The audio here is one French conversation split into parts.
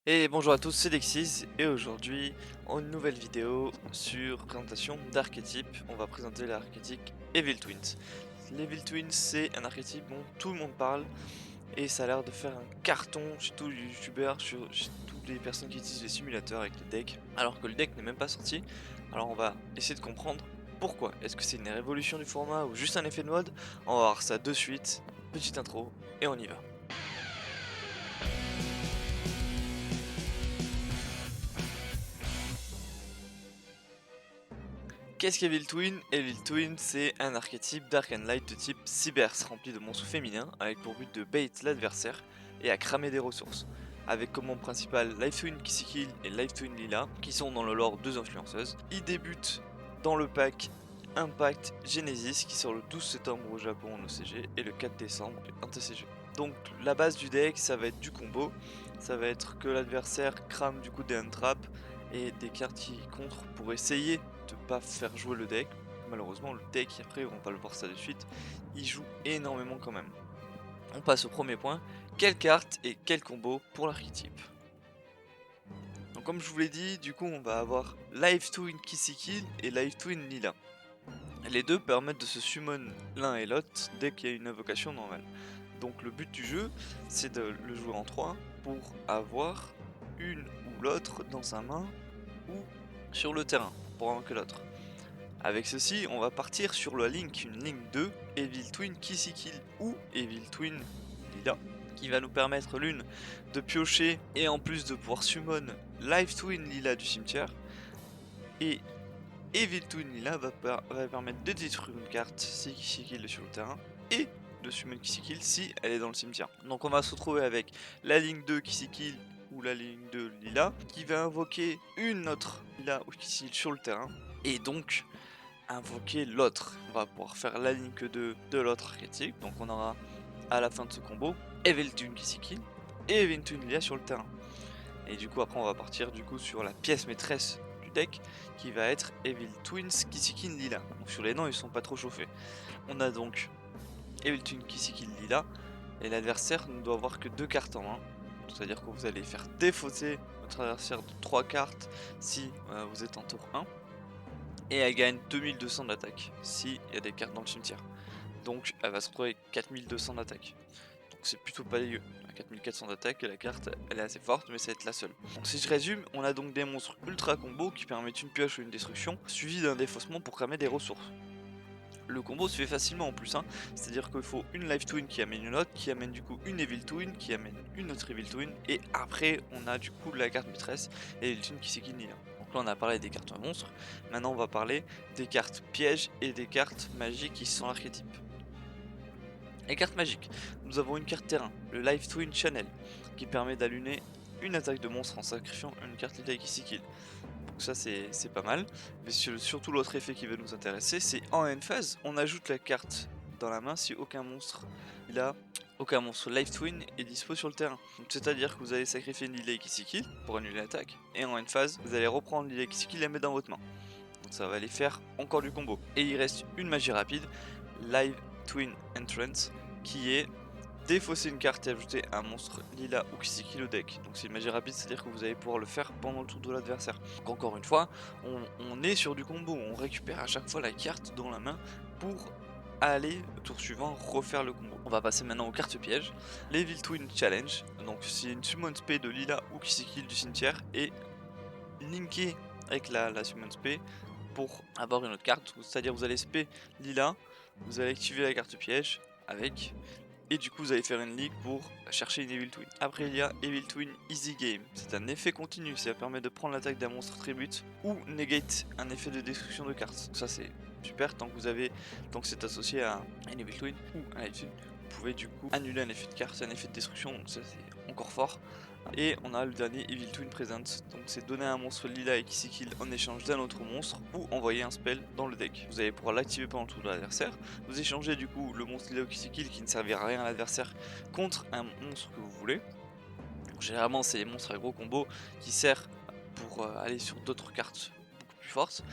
Et bonjour à tous, c'est Dexys et aujourd'hui, une nouvelle vidéo sur présentation d'archétypes. On va présenter l'archétype Evil Twins. L'Evil Twins, c'est un archétype dont tout le monde parle et ça a l'air de faire un carton chez tous les youtubeurs, chez toutes les personnes qui utilisent les simulateurs avec le deck, alors que le deck n'est même pas sorti. Alors on va essayer de comprendre pourquoi. Est-ce que c'est une révolution du format ou juste un effet de mode? On va voir ça de suite. Petite intro et on y va. Qu'est-ce qu'Evil Twin? Evil Twin, c'est un archétype Dark and Light de type Cyberse, rempli de monstres féminins, avec pour but de bait l'adversaire et à cramer des ressources. Avec comme membre principal Life Twin Kissikil et Life Twin Lila, qui sont dans le lore deux influenceuses. Ils débutent dans le pack Impact Genesis, qui sort le 12 septembre au Japon en OCG et le 4 décembre en TCG. Donc la base du deck, ça va être du combo, ça va être que l'adversaire crame du coup des untraps et des cartes qui contre pour essayer de pas faire jouer le deck. Malheureusement le deck, après on va le voir ça de suite, il joue énormément quand même. On passe au premier point, quelle carte et quel combo pour l'archétype. Donc comme je vous l'ai dit, du coup on va avoir Life Twin Kissikil et Life Twin Lila. Les deux permettent de se summon l'un et l'autre dès qu'il y a une invocation normale. Donc le but du jeu, c'est de le jouer en 3 pour avoir une ou l'autre dans sa main ou sur le terrain, pour un que l'autre. Avec ceci, on va partir sur la link, une ligne 2, Evil Twin Kissikil ou Evil Twin Lila, qui va nous permettre l'une de piocher et en plus de pouvoir summon Life Twin Lila du cimetière, et Evil Twin Lila va permettre de détruire une carte si Kissikil est sur le terrain, et de summon Kissikil si elle est dans le cimetière. Donc on va se retrouver avec la ligne 2 Kissikil ou la ligne 2 Lila, qui va invoquer une autre Lila ou Kissikil sur le terrain, et donc invoquer l'autre. On va pouvoir faire la ligne 2 de l'autre archétype, donc on aura à la fin de ce combo Evil Twin Kissikil et Evil Twin Lila sur le terrain. Et du coup après on va partir du coup sur la pièce maîtresse du deck qui va être Evil Twins Kissikil Lila. Donc sur les noms ils sont pas trop chauffés. On a donc Evil Twin Kissikil Lila et l'adversaire ne doit avoir que 2 cartes en main. C'est-à-dire que vous allez faire défausser votre adversaire de 3 cartes si vous êtes en tour 1. Et elle gagne 2200 d'attaque s'il y a des cartes dans le cimetière. Donc elle va se retrouver avec 4200 d'attaque. Donc c'est plutôt pas dégueu. À 4400 d'attaque, la carte elle est assez forte, mais ça va être la seule. Donc si je résume, on a donc des monstres ultra combo qui permettent une pioche ou une destruction, suivi d'un défaussement pour cramer des ressources. Le combo se fait facilement en plus, hein. C'est-à-dire qu'il faut une Life Twin qui amène une autre, qui amène du coup une Evil Twin, qui amène une autre Evil Twin, et après on a du coup la carte maîtresse et Evil Twin qui s'équilibre. Donc là on a parlé des cartes monstres, maintenant on va parler des cartes pièges et des cartes magiques qui sont l'archétype. Les cartes magiques, nous avons une carte terrain, le Life Twin Channel, qui permet d'allumer une attaque de monstre en sacrifiant une carte Lila qui kill. Donc ça c'est pas mal, mais surtout l'autre effet qui va nous intéresser, c'est en end phase, on ajoute la carte dans la main si aucun monstre Life Twin est dispo sur le terrain. C'est à dire que vous allez sacrifier une Lila qui kill pour annuler l'attaque, et en end phase, vous allez reprendre Lila qui kill et la mettre dans votre main. Donc ça va aller faire encore du combo. Et il reste une magie rapide, Live Twin Entrance, qui est défausser une carte et ajouter un monstre Lila ou Kissikil au deck. Donc c'est une magie rapide, c'est à dire que vous allez pouvoir le faire pendant le tour de l'adversaire. Donc encore une fois, on est sur du combo, on récupère à chaque fois la carte dans la main pour aller au tour suivant refaire le combo. On va passer maintenant aux cartes pièges. L'Evil Twin Challenge, donc c'est une summon spé de Lila ou Kissikil du cimetière et linké avec la summon spé pour avoir une autre carte, c'est-à-dire vous allez spé Lila, vous allez activer la carte piège avec, et du coup vous allez faire une ligue pour chercher une Evil Twin. Après il y a Evil Twin Easy Game, c'est un effet continu, ça permet de prendre l'attaque d'un monstre tribute ou negate un effet de destruction de cartes. Donc ça c'est super tant que c'est associé à une Evil Twin ou un Evil Twin, vous pouvez du coup annuler un effet de carte, un effet de destruction, donc ça c'est encore fort. Et on a le dernier Evil Twin Present, donc c'est donner un monstre Lila et Kissikil en échange d'un autre monstre ou envoyer un spell dans le deck. Vous allez pouvoir l'activer pendant le tour de l'adversaire, vous échangez du coup le monstre Lila ou Kissikil qui ne servira à rien à l'adversaire contre un monstre que vous voulez. Donc, généralement c'est les monstres à gros combo qui servent pour aller sur d'autres cartes beaucoup plus fortes.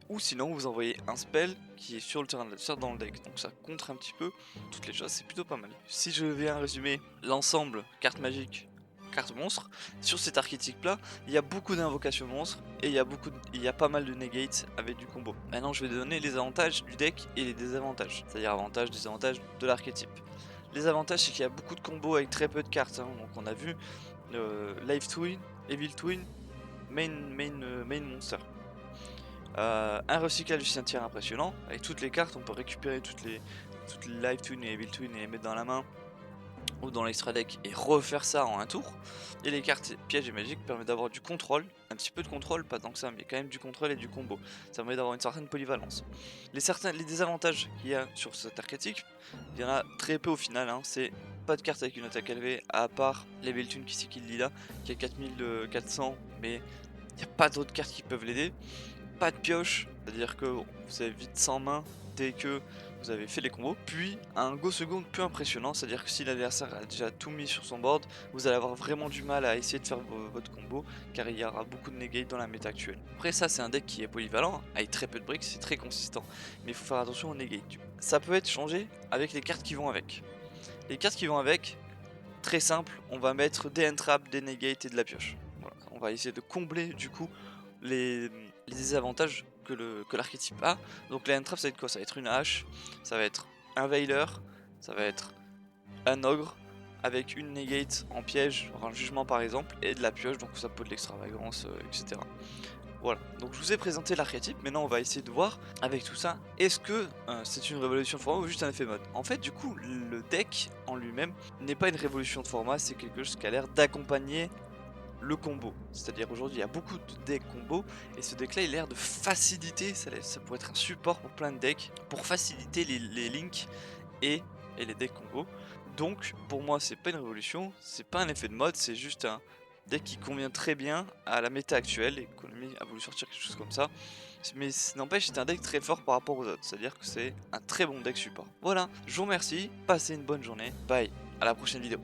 Ou sinon vous envoyez un spell qui est sur le terrain de l'adversaire dans le deck, donc ça contre un petit peu toutes les choses, c'est plutôt pas mal. Si je viens résumer l'ensemble carte magique carte monstre. Sur cet archétype là, il y a beaucoup d'invocations monstres et il y a pas mal de negates avec du combo. Maintenant je vais donner les avantages du deck et les désavantages, c'est-à-dire avantages, désavantages de l'archétype. Les avantages c'est qu'il y a beaucoup de combos avec très peu de cartes, hein. Donc on a vu Life Twin, Evil Twin, main monster. Un recyclage du cimetière impressionnant, avec toutes les cartes on peut récupérer toutes les Life Twin et Evil Twin et les mettre dans la main ou dans l'extra deck et refaire ça en un tour. Et les cartes pièges et magiques permettent d'avoir du contrôle, un petit peu de contrôle, pas tant que ça, mais quand même du contrôle et du combo. Ça permet d'avoir une certaine polyvalence. Les désavantages qu'il y a sur cet archétype, il y en a très peu au final, hein. C'est pas de cartes avec une attaque élevée, à part Level Tune qui c'est qui lit là, qui a 4400, mais il n'y a pas d'autres cartes qui peuvent l'aider. Pas de pioche, c'est-à-dire que vous avez vite 100 mains dès que vous avez fait les combos, puis un go second plus impressionnant, c'est-à-dire que si l'adversaire a déjà tout mis sur son board, vous allez avoir vraiment du mal à essayer de faire votre combo, car il y aura beaucoup de negate dans la méta actuelle. Après ça c'est un deck qui est polyvalent, avec très peu de bricks, c'est très consistant, mais il faut faire attention aux negate. Ça peut être changé avec les cartes qui vont avec. Les cartes qui vont avec, très simple, on va mettre des entraps, des negate et de la pioche. Voilà. On va essayer de combler du coup les désavantages que l'archétype a. Donc les entraps ça va être quoi? Ça va être une hache, ça va être un veiler, ça va être un ogre avec une negate en piège, en jugement par exemple, et de la pioche, donc ça peut de l'extravagance, etc. Voilà, donc je vous ai présenté l'archétype, maintenant on va essayer de voir avec tout ça, est-ce que c'est une révolution de format ou juste un effet mode. En fait du coup le deck en lui-même n'est pas une révolution de format, c'est quelque chose qui a l'air d'accompagner le combo. C'est-à-dire aujourd'hui il y a beaucoup de decks combo et ce deck là il a l'air de faciliter, ça pourrait être un support pour plein de decks, pour faciliter les links et les decks combo. Donc pour moi c'est pas une révolution, c'est pas un effet de mode, c'est juste un deck qui convient très bien à la méta actuelle et Konami a voulu sortir quelque chose comme ça. Mais n'empêche c'est un deck très fort par rapport aux autres, c'est-à-dire que c'est un très bon deck support. Voilà, je vous remercie, passez une bonne journée, bye, à la prochaine vidéo.